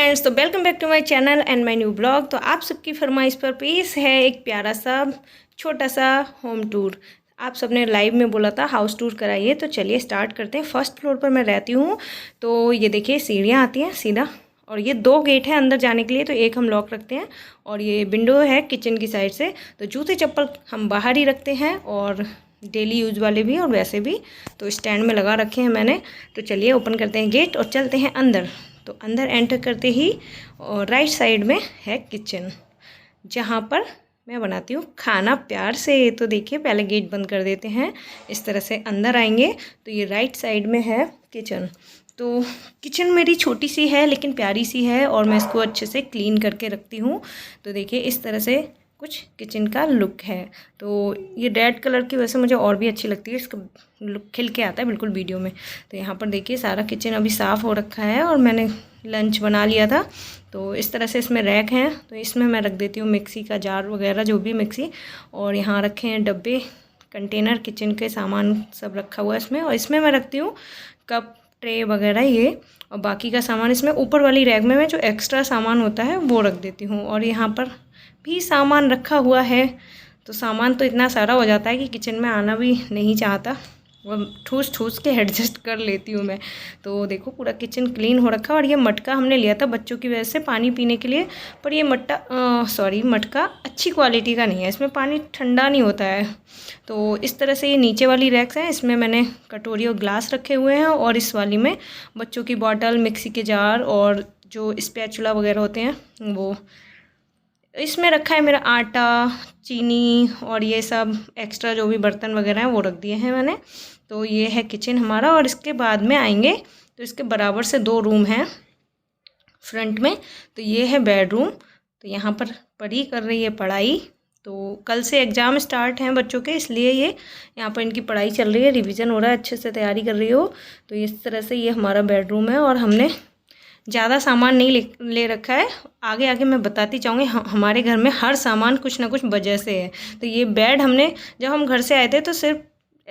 Friends, तो welcome back to my channel and my new blog. तो आप सबकी फरमाइश पर पेश है एक प्यारा सा छोटा सा होम टूर। आप सबने लाइव में बोला था हाउस टूर कराइए, तो चलिए स्टार्ट करते हैं। फर्स्ट फ्लोर पर मैं रहती हूँ। तो ये देखिए सीढ़ियाँ आती हैं सीधा, और ये 2 गेट हैं अंदर जाने के लिए, तो एक हम लॉक रखते हैं और ये विंडो है किचन की साइड से। तो जूते चप्पल हम बाहर ही रखते हैं, और डेली यूज वाले भी और वैसे भी तो स्टैंड में लगा रखे हैं मैंने। तो चलिए ओपन करते हैं गेट और चलते हैं अंदर। तो अंदर एंटर करते ही और राइट साइड में है किचन, जहाँ पर मैं बनाती हूँ खाना प्यार से। तो देखिए पहले गेट बंद कर देते हैं, इस तरह से अंदर आएंगे तो ये राइट साइड में है किचन। तो किचन मेरी छोटी सी है लेकिन प्यारी सी है, और मैं इसको अच्छे से क्लीन करके रखती हूँ। तो देखिए इस तरह से कुछ किचन का लुक है। तो ये रेड कलर की वजह से मुझे और भी अच्छी लगती है, इसका लुक खिल के आता है बिल्कुल वीडियो में। तो यहाँ पर देखिए सारा किचन अभी साफ़ हो रखा है, और मैंने लंच बना लिया था। तो इस तरह से इसमें रैक हैं, तो इसमें मैं रख देती हूँ मिक्सी का जार वगैरह, जो भी मिक्सी। और यहाँ रखे हैं डब्बे, कंटेनर, किचन के सामान सब रखा हुआ है इसमें। और इसमें मैं रखती हूँ कप, ट्रे वगैरह ये, और बाकी का सामान इसमें ऊपर वाली रैक में मैं जो एक्स्ट्रा सामान होता है वो रख देती हूँ। और यहाँ पर भी सामान रखा हुआ है। तो सामान तो इतना सारा हो जाता है कि किचन में आना भी नहीं चाहता, वो ठूस ठूस के एडजस्ट कर लेती हूँ मैं। तो देखो पूरा किचन क्लीन हो रखा है। और ये मटका हमने लिया था बच्चों की वजह से पानी पीने के लिए, पर ये मटका अच्छी क्वालिटी का नहीं है, इसमें पानी ठंडा नहीं होता है। तो इस तरह से ये नीचे वाली रैक्स हैं, इसमें मैंने कटोरी और ग्लास रखे हुए हैं, और इस वाली में बच्चों की बॉटल, मिक्सी के जार और जो स्पैचुला वगैरह होते हैं वो। इसमें रखा है मेरा आटा, चीनी और ये सब एक्स्ट्रा जो भी बर्तन वगैरह हैं वो रख दिए हैं मैंने। तो ये है किचन हमारा। और इसके बाद में आएंगे तो इसके बराबर से 2 रूम हैं फ्रंट में। तो ये है बेडरूम। तो यहाँ पर परी कर रही है पढ़ाई। तो कल से एग्ज़ाम स्टार्ट हैं बच्चों के, इसलिए ये यहाँ पर इनकी पढ़ाई चल रही है, रिवीजन हो रहा है, अच्छे से तैयारी कर रही हो। तो इस तरह से ये हमारा बेडरूम है, और हमने ज़्यादा सामान नहीं ले रखा है। आगे आगे मैं बताती जाऊँगी। हमारे घर में हर सामान कुछ ना कुछ वजह से है। तो ये बेड हमने, जब हम घर से आए थे तो सिर्फ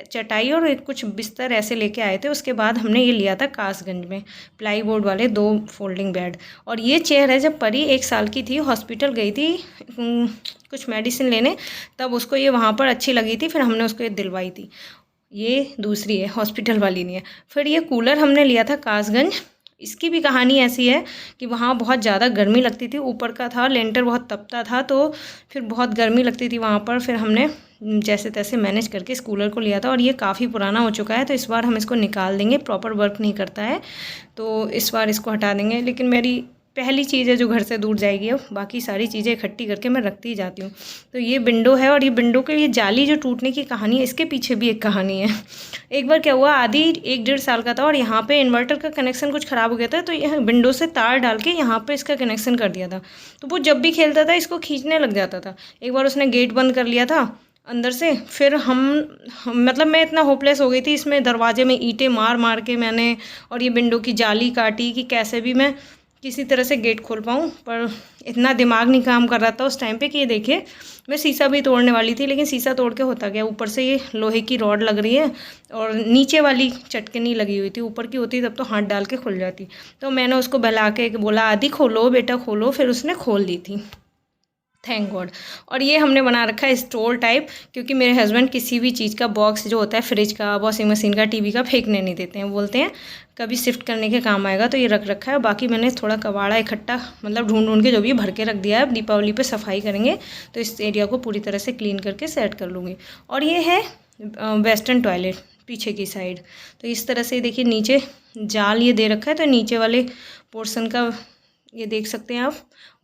चटाई और कुछ बिस्तर ऐसे लेके आए थे। उसके बाद हमने ये लिया था कासगंज में प्लाई बोर्ड वाले 2 फोल्डिंग बेड। और ये चेयर है, जब परी 1 साल की थी, हॉस्पिटल गई थी कुछ मेडिसिन लेने, तब उसको ये वहाँ पर अच्छी लगी थी, फिर हमने उसको ये दिलवाई थी। ये दूसरी है, हॉस्पिटल वाली नहीं है। फिर ये कूलर हमने लिया था कासगंज। इसकी भी कहानी ऐसी है कि वहाँ बहुत ज़्यादा गर्मी लगती थी, ऊपर का था, लेंटर बहुत तपता था, तो फिर बहुत गर्मी लगती थी वहाँ पर। फिर हमने जैसे तैसे मैनेज करके इस कूलर को लिया था, और ये काफ़ी पुराना हो चुका है, तो इस बार हम इसको निकाल देंगे, प्रॉपर वर्क नहीं करता है, तो इस बार इसको हटा देंगे। लेकिन मेरी पहली चीज़ है जो घर से दूर जाएगी, अब बाकी सारी चीज़ें इकट्ठी करके मैं रखती ही जाती हूँ। तो ये विंडो है, और ये विंडो के ये जाली जो टूटने की कहानी है, इसके पीछे भी एक कहानी है। एक बार क्या हुआ, आदि 1-1.5 साल का था, और यहाँ पे इन्वर्टर का कनेक्शन कुछ ख़राब हो गया था, तो यहाँ विंडो से तार डाल के यहाँ पे इसका कनेक्शन कर दिया था। तो वो जब भी खेलता था इसको खींचने लग जाता था। एक बार उसने गेट बंद कर लिया था अंदर से, फिर हम मतलब मैं इतना होपलेस हो गई थी, इसमें दरवाजे में ईंटें मार मार के मैंने, और ये विंडो की जाली काटी कि कैसे भी मैं किसी तरह से गेट खोल पाऊँ। पर इतना दिमाग नहीं काम कर रहा था उस टाइम पे कि ये देखिए मैं शीशा भी तोड़ने वाली थी, लेकिन शीशा तोड़ के होता गया। ऊपर से ये लोहे की रॉड लग रही है, और नीचे वाली चटकनी लगी हुई थी, ऊपर की होती तब तो हाथ डाल के खुल जाती। तो मैंने उसको बहला के बोला, आदि खोलो बेटा खोलो, फिर उसने खोल दी थी, थैंक गॉड। और ये हमने बना रखा है स्टोर टाइप, क्योंकि मेरे हस्बैंड किसी भी चीज़ का बॉक्स जो होता है, फ्रिज का, वॉशिंग मशीन का, टीवी का, फेंकने नहीं देते हैं। बोलते हैं कभी शिफ्ट करने के काम आएगा, तो ये रख रखा है। बाकी मैंने थोड़ा कबाड़ा इकट्ठा मतलब ढूंढ ढूंढ के जो भी भर के रख दिया है। दीपावली पे सफाई करेंगे तो इस एरिया को पूरी तरह से क्लीन करके सेट कर लूँगी। और ये है वेस्टर्न टॉयलेट पीछे की साइड। तो इस तरह से देखिए नीचे जाल ये दे रखा है, तो नीचे वाले पोर्शन का ये देख सकते हैं आप,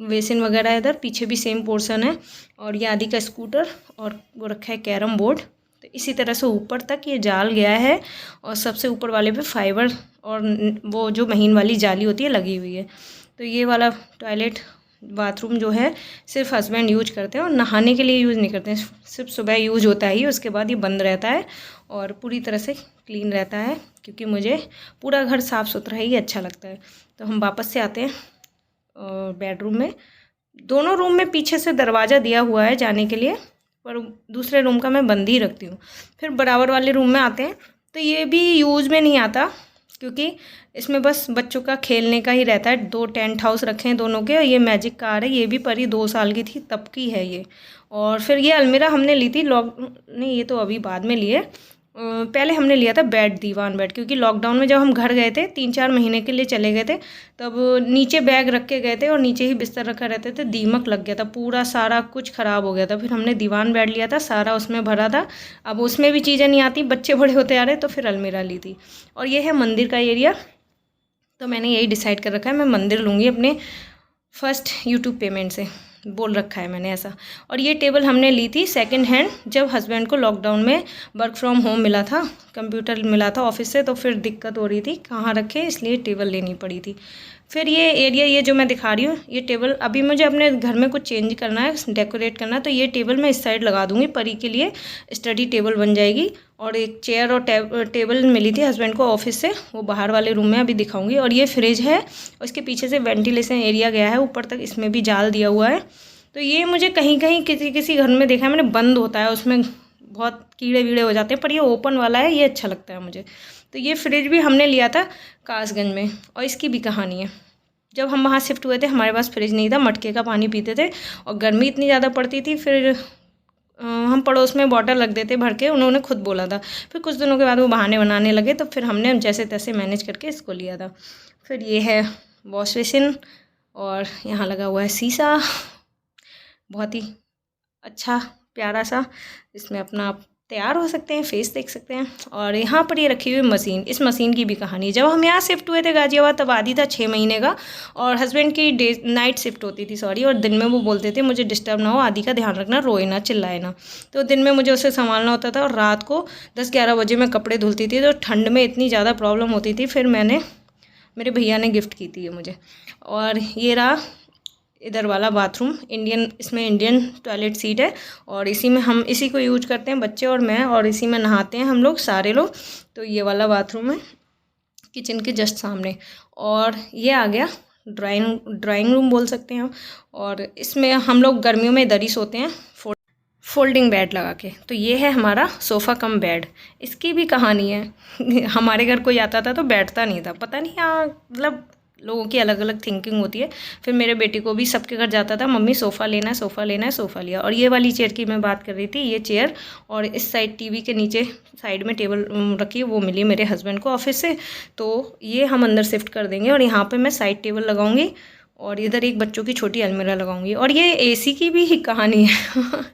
बेसिन वगैरह इधर पीछे भी सेम पोर्शन है। और ये आदि का स्कूटर, और वो रखा है कैरम बोर्ड। तो इसी तरह से ऊपर तक ये जाल गया है, और सबसे ऊपर वाले पे फाइबर और वो जो महीन वाली जाली होती है लगी हुई है। तो ये वाला टॉयलेट बाथरूम जो है सिर्फ हस्बैंड यूज करते हैं, और नहाने के लिए यूज़ नहीं करते हैं, सिर्फ सुबह यूज होता है ही, उसके बाद ये बंद रहता है और पूरी तरह से क्लीन रहता है, क्योंकि मुझे पूरा घर साफ़ सुथरा ही अच्छा लगता है। तो हम वापस से आते हैं बेडरूम में। दोनों रूम में पीछे से दरवाज़ा दिया हुआ है जाने के लिए, पर दूसरे रूम का मैं बंद ही रखती हूँ। फिर बराबर वाले रूम में आते हैं, तो ये भी यूज़ में नहीं आता, क्योंकि इसमें बस बच्चों का खेलने का ही रहता है। 2 टेंट हाउस रखे हैं दोनों के। ये मैजिक कार है, ये भी परी 2 साल की थी तब की है ये। और फिर ये अलमीरा हमने ली थी नहीं, ये तो अभी बाद में लिए। पहले हमने लिया था बेड, दीवान बेड, क्योंकि लॉकडाउन में जब हम घर गए थे 3-4 महीने के लिए चले गए थे, तब नीचे बैग रख के गए थे और नीचे ही बिस्तर रखा रहते थे। दीमक लग गया था, पूरा सारा कुछ ख़राब हो गया था। फिर हमने दीवान बेड लिया था, सारा उसमें भरा था। अब उसमें भी चीज़ें नहीं आती, बच्चे बड़े होते आ रहे, तो फिर अलमीरा ली थी। और ये है मंदिर का एरिया। तो मैंने यही डिसाइड कर रखा है, मैं मंदिर लूँगी अपने फर्स्ट यूट्यूब पेमेंट से, बोल रखा है मैंने ऐसा। और ये टेबल हमने ली थी सेकंड हैंड, जब हस्बैंड को लॉकडाउन में वर्क फ्रॉम होम मिला था, कंप्यूटर मिला था ऑफिस से, तो फिर दिक्कत हो रही थी कहाँ रखे, इसलिए टेबल लेनी पड़ी थी। फिर ये एरिया, ये जो मैं दिखा रही हूँ, ये टेबल अभी मुझे अपने घर में कुछ चेंज करना है, डेकोरेट करना है, तो ये टेबल मैं इस साइड लगा दूँगी, परी के लिए स्टडी टेबल बन जाएगी। और एक चेयर और टेबल मिली थी हस्बैंड को ऑफिस से, वो बाहर वाले रूम में अभी दिखाऊंगी। और ये फ्रिज है, उसके पीछे से वेंटिलेशन एरिया गया है ऊपर तक, इसमें भी जाल दिया हुआ है। तो ये मुझे कहीं कहीं किसी घर में देखा है मैंने, बंद होता है, उसमें बहुत कीड़े वीड़े हो जाते हैं, पर ये ओपन वाला है, ये अच्छा लगता है मुझे। तो ये फ्रिज भी हमने लिया था कासगंज में, और इसकी भी कहानी है। जब हम वहाँ शिफ्ट हुए थे हमारे पास फ्रिज नहीं था, मटके का पानी पीते थे, और गर्मी इतनी ज़्यादा पड़ती थी। फिर हम पड़ोस में बॉटल रख देते भर के, उन्होंने खुद बोला था। फिर कुछ दिनों के बाद वो बहाने बनाने लगे, तो फिर हमने जैसे तैसे मैनेज करके इसको लिया था। फिर ये है वॉश बेसिन, और यहाँ लगा हुआ है शीशा, बहुत ही अच्छा प्यारा सा, इसमें अपना आप तैयार हो सकते हैं, फेस देख सकते हैं। और यहाँ पर ये रखी हुई मशीन, इस मशीन की भी कहानी है। जब हम यहाँ शिफ्ट हुए थे गाजियाबाद, तब आदि था 6 महीने का, और हस्बैंड की नाइट शिफ्ट होती थी, सॉरी। और दिन में वो बोलते थे मुझे डिस्टर्ब ना हो, आदि का ध्यान रखना, रोए ना, चिल्लाए ना। तो दिन में मुझे उसे संभालना होता था, और रात को 10-11 बजे मैं कपड़े धुलती थी, तो ठंड में इतनी ज़्यादा प्रॉब्लम होती थी। फिर मेरे भैया ने गिफ्ट की थी ये मुझे। और ये रहा इधर वाला बाथरूम, इसमें इंडियन टॉयलेट सीट है, और हम इसी को यूज करते हैं, बच्चे और मैं, और इसी में नहाते हैं हम लोग सारे लोग। तो ये वाला बाथरूम है किचन के जस्ट सामने। और ये आ गया ड्राइंग रूम बोल सकते हैं हम। और इसमें हम लोग गर्मियों में इधर ही सोते हैं, फोल्डिंग बेड लगा के। तो ये है हमारा सोफ़ा कम बेड, इसकी भी कहानी है। हमारे घर कोई आता था तो बैठता नहीं था, पता नहीं, यहाँ मतलब लोगों की अलग अलग थिंकिंग होती है। फिर मेरे बेटे को भी सबके घर जाता था, मम्मी सोफ़ा लेना है, सोफ़ा लेना है, सोफ़ा लिया। और ये वाली चेयर की मैं बात कर रही थी, ये चेयर, और इस साइड टीवी के नीचे साइड में टेबल रखी है, वो मिली मेरे हस्बैंड को ऑफिस से। तो ये हम अंदर शिफ्ट कर देंगे, और यहाँ पर मैं साइड टेबल लगाऊंगी, और इधर एक बच्चों की छोटी अलमीरा लगाऊंगी। और ये एसी की भी कहानी है।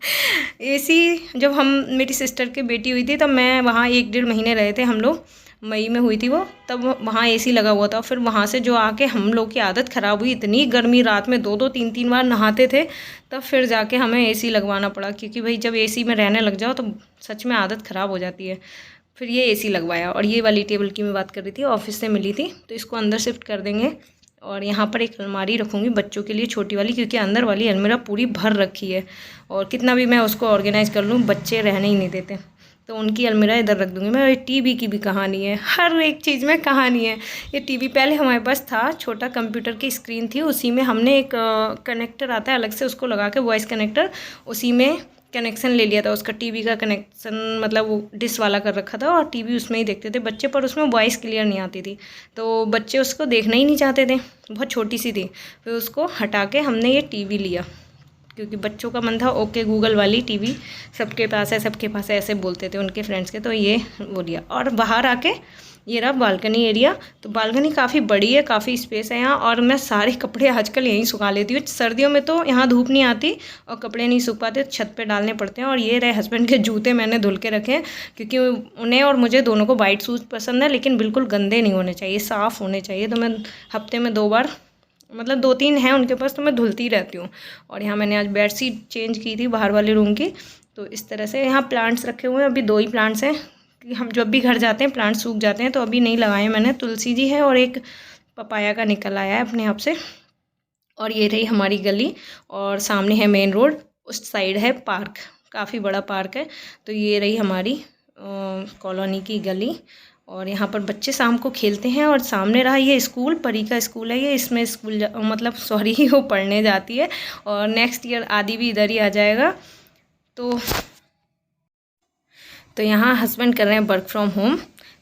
एसी जब मेरी सिस्टर की बेटी हुई थी, तब मैं वहाँ 1-1.5 महीने रहे थे हम लोग, मई में हुई थी वो, तब वहाँ एसी लगा हुआ था। फिर वहाँ से जो आके हम लोग की आदत ख़राब हुई, इतनी गर्मी, रात में 2-2 3-3 बार नहाते थे, तब फिर जाके हमें एसी लगवाना पड़ा, क्योंकि भाई जब एसी में रहने लग जाओ तो सच में आदत ख़राब हो जाती है। फिर ये एसी लगवाया। और ये वाली टेबल की मैं बात कर रही थी, ऑफिस से मिली थी, तो इसको अंदर शिफ्ट कर देंगे। और यहाँ पर एक अलमारी रखूँगी बच्चों के लिए, छोटी वाली, क्योंकि अंदर वाली अलमीरा पूरी भर रखी है, और कितना भी मैं उसको ऑर्गेनाइज़ कर लूँ, बच्चे रहने ही नहीं देते, तो उनकी अलमीरा इधर रख दूँगी मैं। टीवी की भी कहानी है, हर एक चीज़ में कहानी है। ये टीवी पहले हमारे पास था, छोटा कंप्यूटर की स्क्रीन थी, उसी में हमने एक कनेक्टर आता है अलग से, उसको लगा के, वॉइस कनेक्टर, उसी में कनेक्शन ले लिया था उसका, टीवी का कनेक्शन, मतलब वो डिश वाला कर रखा था, और टीवी उसमें ही देखते थे बच्चे, पर उसमें वॉइस क्लियर नहीं आती थी, तो बच्चे उसको देखना ही नहीं चाहते थे, बहुत छोटी सी थी। फिर उसको हटा के हमने ये टीवी लिया, क्योंकि बच्चों का मन था ओके गूगल वाली टीवी, सबके पास है ऐसे बोलते थे उनके फ्रेंड्स के, तो ये वो लिया। और बाहर आके ये रहा बालकनी एरिया। तो बालकनी काफ़ी बड़ी है, काफ़ी स्पेस है यहाँ, और मैं सारे कपड़े आजकल यहीं सुखा लेती हूँ। सर्दियों में तो यहाँ धूप नहीं आती और कपड़े नहीं सूख पाते, छत पे डालने पड़ते हैं। और ये रहे हस्बैंड के जूते, मैंने धुल के रखे हैं, क्योंकि उन्हें और मुझे दोनों को वाइट शूज़ पसंद है, लेकिन बिल्कुल गंदे नहीं होने चाहिए, साफ़ होने चाहिए। तो मैं हफ्ते में 2 बार, मतलब 2-3 हैं उनके पास, तो मैं धुलती रहती हूँ। और यहाँ मैंने आज बेडशीट चेंज की थी बाहर वाले रूम की। तो इस तरह से यहाँ प्लांट्स रखे हुए हैं, अभी 2 ही प्लांट्स हैं, कि हम जब भी घर जाते हैं प्लांट सूख जाते हैं, तो अभी नहीं लगाए मैंने। तुलसी जी है, और एक पपाया का निकल आया है अपने आप से। और ये रही हमारी गली, और सामने है मेन रोड, उस साइड है पार्क, काफ़ी बड़ा पार्क है। तो ये रही हमारी कॉलोनी की गली, और यहाँ पर बच्चे शाम को खेलते हैं। और सामने रहा ये स्कूल, परी का स्कूल है ये, इसमें मतलब सॉरी वो पढ़ने जाती है, और नेक्स्ट ईयर आदि भी इधर ही आ जाएगा। तो यहाँ हस्बैंड कर रहे हैं वर्क फ्रॉम होम,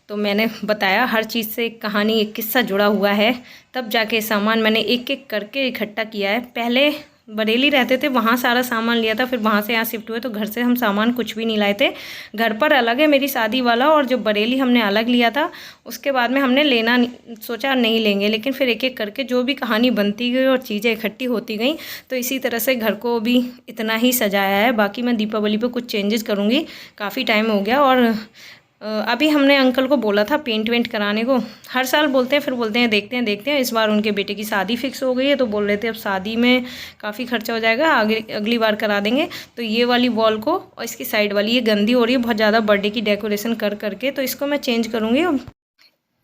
तो मैंने बताया हर चीज़ से एक कहानी, एक किस्सा जुड़ा हुआ है, तब जाके सामान मैंने एक एक करके इकट्ठा किया है। पहले बरेली रहते थे, वहाँ सारा सामान लिया था, फिर वहाँ से यहाँ शिफ्ट हुए तो घर से हम सामान कुछ भी नहीं लाए थे। घर पर अलग है मेरी शादी वाला, और जो बरेली हमने अलग लिया था, उसके बाद में हमने लेना सोचा नहीं लेंगे, लेकिन फिर एक एक करके जो भी कहानी बनती गई और चीज़ें इकट्ठी होती गई, तो इसी तरह से घर को भी इतना ही सजाया है। बाकी मैं दीपावली पे कुछ चेंजेस करूँगी, काफ़ी टाइम हो गया। और अभी हमने अंकल को बोला था पेंट वेंट कराने को, हर साल बोलते हैं, फिर बोलते हैं देखते हैं। इस बार उनके बेटे की शादी फिक्स हो गई है, तो बोल रहे थे अब शादी में काफ़ी खर्चा हो जाएगा, आगे अगली बार करा देंगे। तो ये वाली वॉल को और इसकी साइड वाली ये गंदी हो रही है बहुत ज़्यादा बर्थडे की डेकोरेशन कर करके, तो इसको मैं चेंज करूँगी।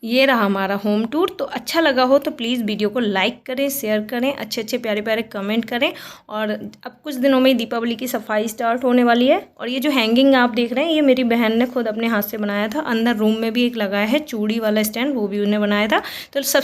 ये रहा हमारा होम टूर। तो अच्छा लगा हो तो प्लीज़ वीडियो को लाइक करें, शेयर करें, अच्छे अच्छे प्यारे प्यारे कमेंट करें। और अब कुछ दिनों में ही दीपावली की सफाई स्टार्ट होने वाली है। और ये जो हैंगिंग आप देख रहे हैं, ये मेरी बहन ने खुद अपने हाथ से बनाया था। अंदर रूम में भी एक लगाया है चूड़ी वाला स्टैंड, वो भी उन्हें बनाया था। तो सब